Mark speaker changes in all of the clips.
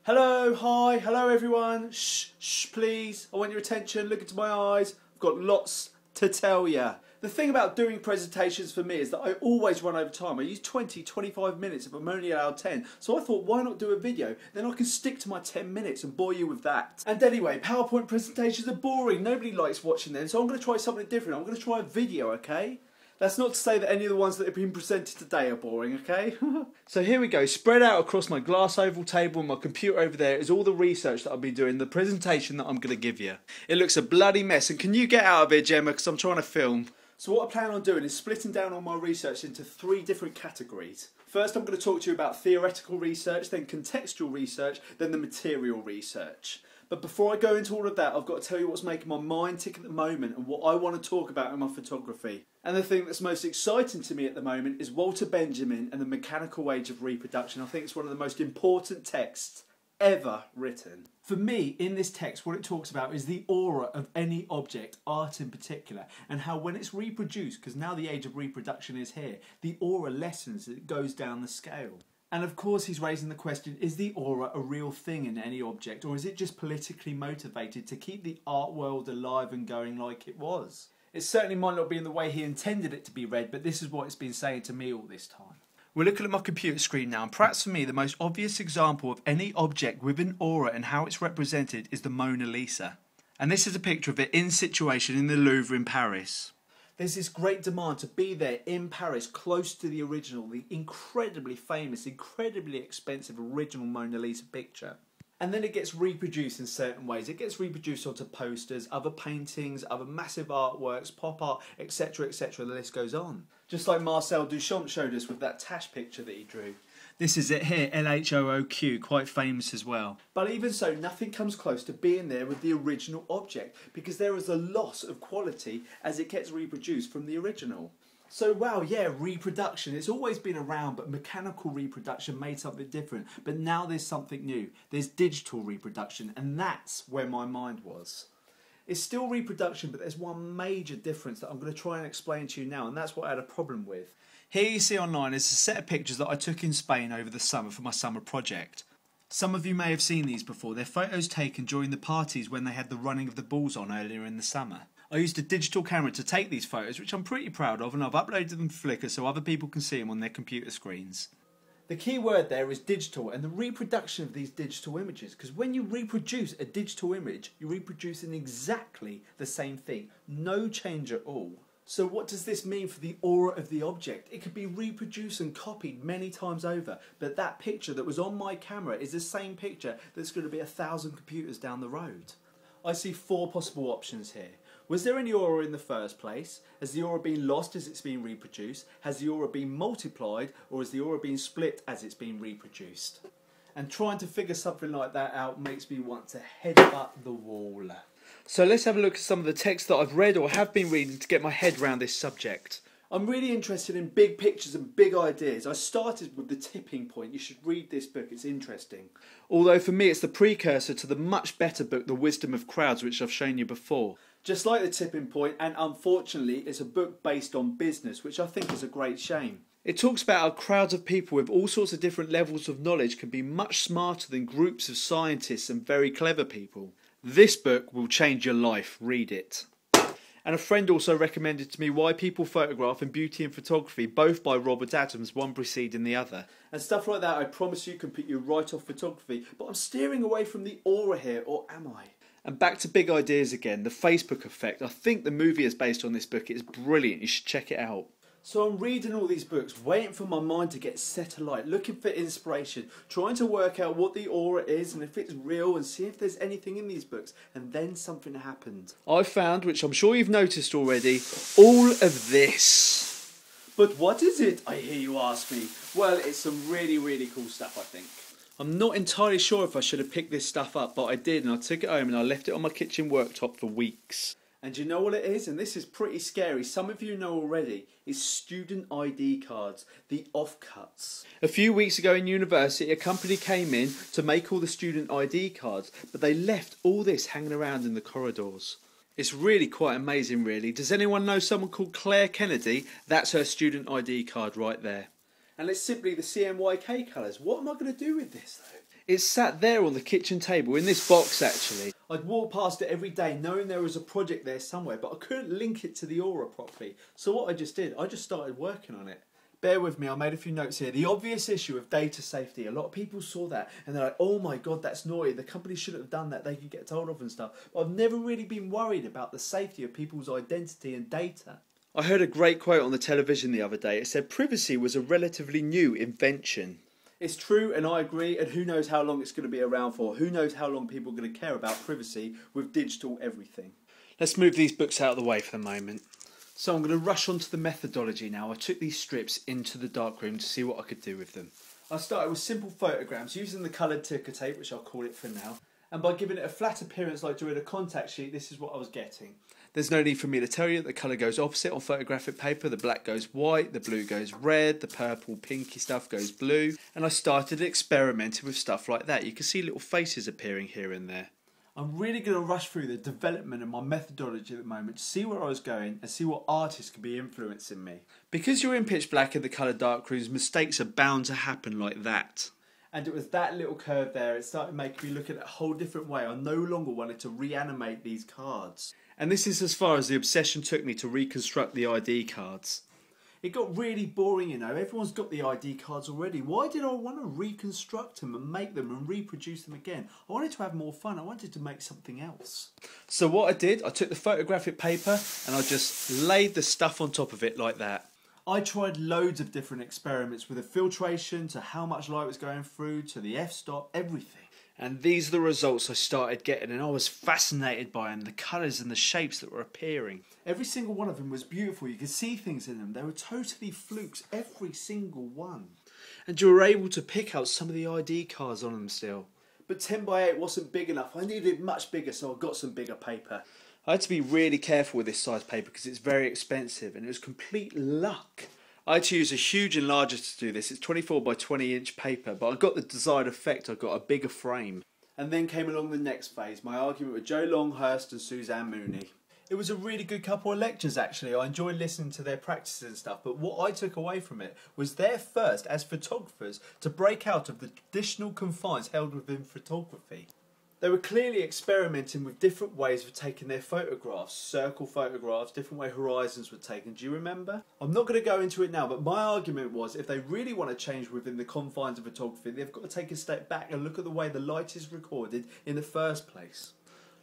Speaker 1: Hello, hi, hello everyone. Shh, please. I want your attention. Look into my eyes. I've got lots to tell you. The thing about doing presentations for me is that I always run over time. I use 25 minutes if I'm only allowed 10. So I thought, why not do a video? Then I can stick to my 10 minutes and bore you with that. And anyway, PowerPoint presentations are boring. Nobody likes watching them. So I'm going to try something different. I'm going to try a video, okay? That's not to say that any of the ones that have been presented today are boring, okay? So here we go. Spread out across my glass oval table and my computer over there is all the research that I've been doing, the presentation that I'm going to give you. It looks a bloody mess, and can you get out of here, Gemma, because I'm trying to film. So what I plan on doing is splitting down all my research into 3 different categories. First, I'm going to talk to you about theoretical research, then contextual research, then the material research. But before I go into all of that, I've got to tell you what's making my mind tick at the moment and what I want to talk about in my photography. And the thing that's most exciting to me at the moment is Walter Benjamin and the Mechanical Age of Reproduction. I think it's one of the most important texts ever written. For me, in this text, what it talks about is the aura of any object, art in particular, and how when it's reproduced, because now the age of reproduction is here, the aura lessens, it goes down the scale. And of course he's raising the question, is the aura a real thing in any object, or is it just politically motivated to keep the art world alive and going like it was? It certainly might not be in the way he intended it to be read, but this is what it's been saying to me all this time. We're looking at my computer screen now, and perhaps for me the most obvious example of any object with an aura and how it's represented is the Mona Lisa. And this is a picture of it in situation in the Louvre in Paris. There's this great demand to be there in Paris, close to the original, the incredibly famous, incredibly expensive original Mona Lisa picture. And then it gets reproduced in certain ways. It gets reproduced onto posters, other paintings, other massive artworks, pop art, etc, etc, the list goes on. Just like Marcel Duchamp showed us with that Tash picture that he drew. This is it here, LHOOQ, quite famous as well. But even so, nothing comes close to being there with the original object, because there is a loss of quality as it gets reproduced from the original. So wow, yeah, reproduction, it's always been around, but mechanical reproduction made something different. But now there's something new. There's digital reproduction, and that's where my mind was. It's still reproduction, but there's one major difference that I'm going to try and explain to you now, and that's what I had a problem with. Here you see online is a set of pictures that I took in Spain over the summer for my summer project. Some of you may have seen these before. They're photos taken during the parties when they had the running of the bulls on earlier in the summer. I used a digital camera to take these photos, which I'm pretty proud of, and I've uploaded them to Flickr so other people can see them on their computer screens. The key word there is digital, and the reproduction of these digital images, because when you reproduce a digital image, you're reproducing exactly the same thing, no change at all. So what does this mean for the aura of the object? It could be reproduced and copied many times over, but that picture that was on my camera is the same picture that's going to be 1,000 computers down the road. I see 4 possible options here. Was there any aura in the first place? Has the aura been lost as it's been reproduced? Has the aura been multiplied, or has the aura been split as it's been reproduced? And trying to figure something like that out makes me want to headbutt the wall. So let's have a look at some of the text that I've read or have been reading to get my head around this subject. I'm really interested in big pictures and big ideas. I started with The Tipping Point. You should read this book, it's interesting. Although for me it's the precursor to the much better book The Wisdom of Crowds, which I've shown you before. Just like The Tipping Point, and unfortunately it's a book based on business, which I think is a great shame. It talks about how crowds of people with all sorts of different levels of knowledge can be much smarter than groups of scientists and very clever people. This book will change your life, read it. And a friend also recommended to me Why People Photograph and Beauty in Photography, both by Robert Adams, one preceding the other. And stuff like that I promise you can put you right off photography, but I'm steering away from the aura here, or am I? And back to big ideas again, the Facebook effect. I think the movie is based on this book. It's brilliant, you should check it out. So I'm reading all these books, waiting for my mind to get set alight, looking for inspiration, trying to work out what the aura is and if it's real, and see if there's anything in these books. And then something happened. I found, which I'm sure you've noticed already, all of this. But what is it, I hear you ask me? Well, it's some really, really cool stuff, I think. I'm not entirely sure if I should have picked this stuff up, but I did, and I took it home and I left it on my kitchen worktop for weeks. And you know what it is? And this is pretty scary. Some of you know already. It's student ID cards, the offcuts. A few weeks ago in university, a company came in to make all the student ID cards, but they left all this hanging around in the corridors. It's really quite amazing, really. Does anyone know someone called Claire Kennedy? That's her student ID card right there. And it's simply the CMYK colours. What am I going to do with this though? It's sat there on the kitchen table, in this box actually. I'd walk past it every day knowing there was a project there somewhere, but I couldn't link it to the aura properly. So what I just did, I just started working on it. Bear with me, I made a few notes here. The obvious issue of data safety. A lot of people saw that and they're like, oh my god, that's naughty. The company shouldn't have done that. They could get told off and stuff. But I've never really been worried about the safety of people's identity and data. I heard a great quote on the television the other day. It said privacy was a relatively new invention. It's true and I agree, and who knows how long it's going to be around for. Who knows how long people are going to care about privacy with digital everything. Let's move these books out of the way for the moment. So I'm going to rush on to the methodology now. I took these strips into the darkroom to see what I could do with them. I started with simple photograms using the coloured ticker tape, which I'll call it for now. And by giving it a flat appearance like doing a contact sheet, this is what I was getting. There's no need for me to tell you that the colour goes opposite on photographic paper. The black goes white, the blue goes red, the purple pinky stuff goes blue. And I started experimenting with stuff like that. You can see little faces appearing here and there. I'm really going to rush through the development of my methodology at the moment to see where I was going and see what artists could be influencing me. Because you're in pitch black in the colour darkrooms, mistakes are bound to happen like that. And it was that little curve there, it started making me look at it a whole different way. I no longer wanted to reanimate these cards. And this is as far as the obsession took me to reconstruct the ID cards. It got really boring, you know. Everyone's got the ID cards already. Why did I want to reconstruct them and make them and reproduce them again? I wanted to have more fun. I wanted to make something else. So what I did, I took the photographic paper and I just laid the stuff on top of it like that. I tried loads of different experiments with the filtration to how much light was going through to the f-stop, everything. And these are the results I started getting, and I was fascinated by them, the colours and the shapes that were appearing. Every single one of them was beautiful. You could see things in them. They were totally flukes, every single one. And you were able to pick out some of the ID cards on them still. But 10 by 8 wasn't big enough. I needed it much bigger, so I got some bigger paper. I had to be really careful with this size paper because it's very expensive, and it was complete luck. I had to use a huge enlarger to do this. It's 24 by 20 inch paper, but I got the desired effect. I got a bigger frame. And then came along the next phase, my argument with Joe Longhurst and Suzanne Mooney. It was a really good couple of lectures actually. I enjoyed listening to their practices and stuff, but what I took away from it was their first as photographers to break out of the traditional confines held within photography. They were clearly experimenting with different ways of taking their photographs, circle photographs, different way horizons were taken. Do you remember? I'm not going to go into it now, but my argument was if they really want to change within the confines of photography, they've got to take a step back and look at the way the light is recorded in the first place.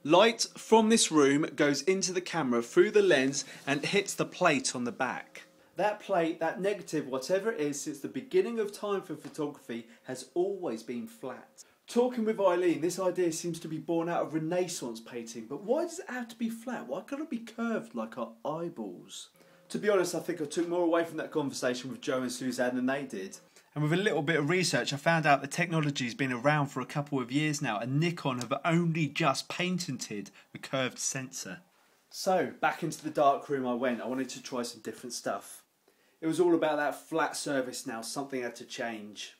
Speaker 1: Light from this room goes into the camera through the lens and hits the plate on the back. That plate, that negative, whatever it is, since the beginning of time for photography, has always been flat. Talking with Eileen, this idea seems to be born out of Renaissance painting, but why does it have to be flat? Why can't it be curved like our eyeballs? To be honest, I think I took more away from that conversation with Joe and Suzanne than they did. And with a little bit of research, I found out the technology's been around for a couple of years now, and Nikon have only just patented the curved sensor. So, back into the dark room I went. I wanted to try some different stuff. It was all about that flat surface now, something had to change.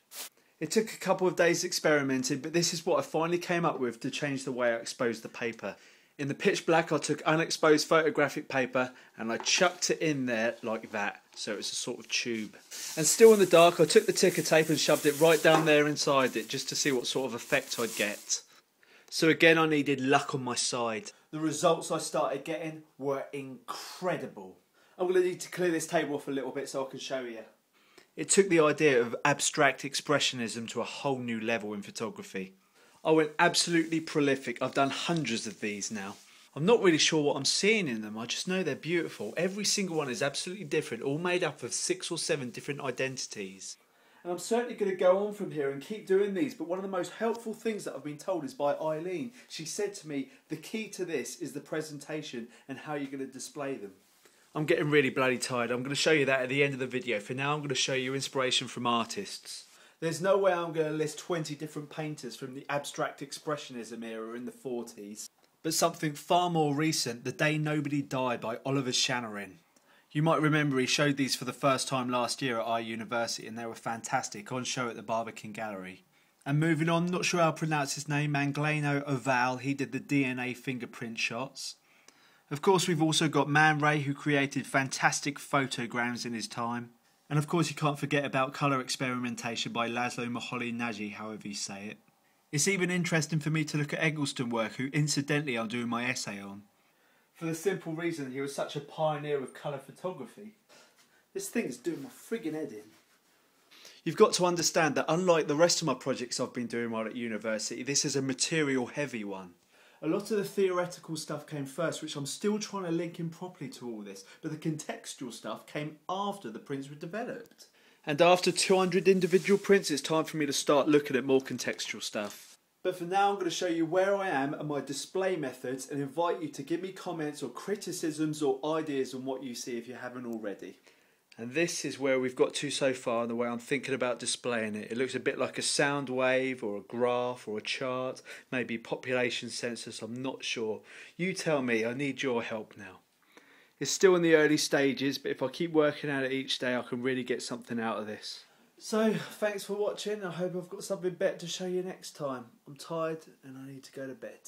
Speaker 1: It took a couple of days experimenting, but this is what I finally came up with to change the way I exposed the paper. In the pitch black, I took unexposed photographic paper and I chucked it in there like that, so it was a sort of tube. And still in the dark, I took the ticker tape and shoved it right down there inside it just to see what sort of effect I'd get. So again, I needed luck on my side. The results I started getting were incredible. I'm going to need to clear this table off a little bit so I can show you. It took the idea of abstract expressionism to a whole new level in photography. I went absolutely prolific. I've done hundreds of these now. I'm not really sure what I'm seeing in them. I just know they're beautiful. Every single one is absolutely different, all made up of 6 or 7 different identities. And I'm certainly going to go on from here and keep doing these, but one of the most helpful things that I've been told is by Eileen. She said to me, the key to this is the presentation and how you're going to display them. I'm getting really bloody tired. I'm going to show you that at the end of the video. For now, I'm going to show you inspiration from artists. There's no way I'm going to list 20 different painters from the abstract expressionism era in the 40s. But something far more recent, The Day Nobody Died by Oliver Shanarin. You might remember he showed these for the first time last year at our university and they were fantastic, on show at the Barbican Gallery. And moving on, not sure how to pronounce his name, Mangleno Oval, he did the DNA fingerprint shots. Of course, we've also got Man Ray, who created fantastic photograms in his time. And of course you can't forget about colour experimentation by Laszlo Moholy-Nagy, however you say it. It's even interesting for me to look at Eggleston work, who incidentally I'm doing my essay on. For the simple reason he was such a pioneer of colour photography. This thing is doing my friggin' head in. You've got to understand that unlike the rest of my projects I've been doing while at university, this is a material heavy one. A lot of the theoretical stuff came first, which I'm still trying to link in properly to all this, but the contextual stuff came after the prints were developed. And after 200 individual prints, it's time for me to start looking at more contextual stuff. But for now, I'm going to show you where I am and my display methods and invite you to give me comments or criticisms or ideas on what you see if you haven't already. And this is where we've got to so far and the way I'm thinking about displaying it. It looks a bit like a sound wave or a graph or a chart, maybe population census, I'm not sure. You tell me, I need your help now. It's still in the early stages, but if I keep working at it each day, I can really get something out of this. So, thanks for watching. I hope I've got something better to show you next time. I'm tired and I need to go to bed.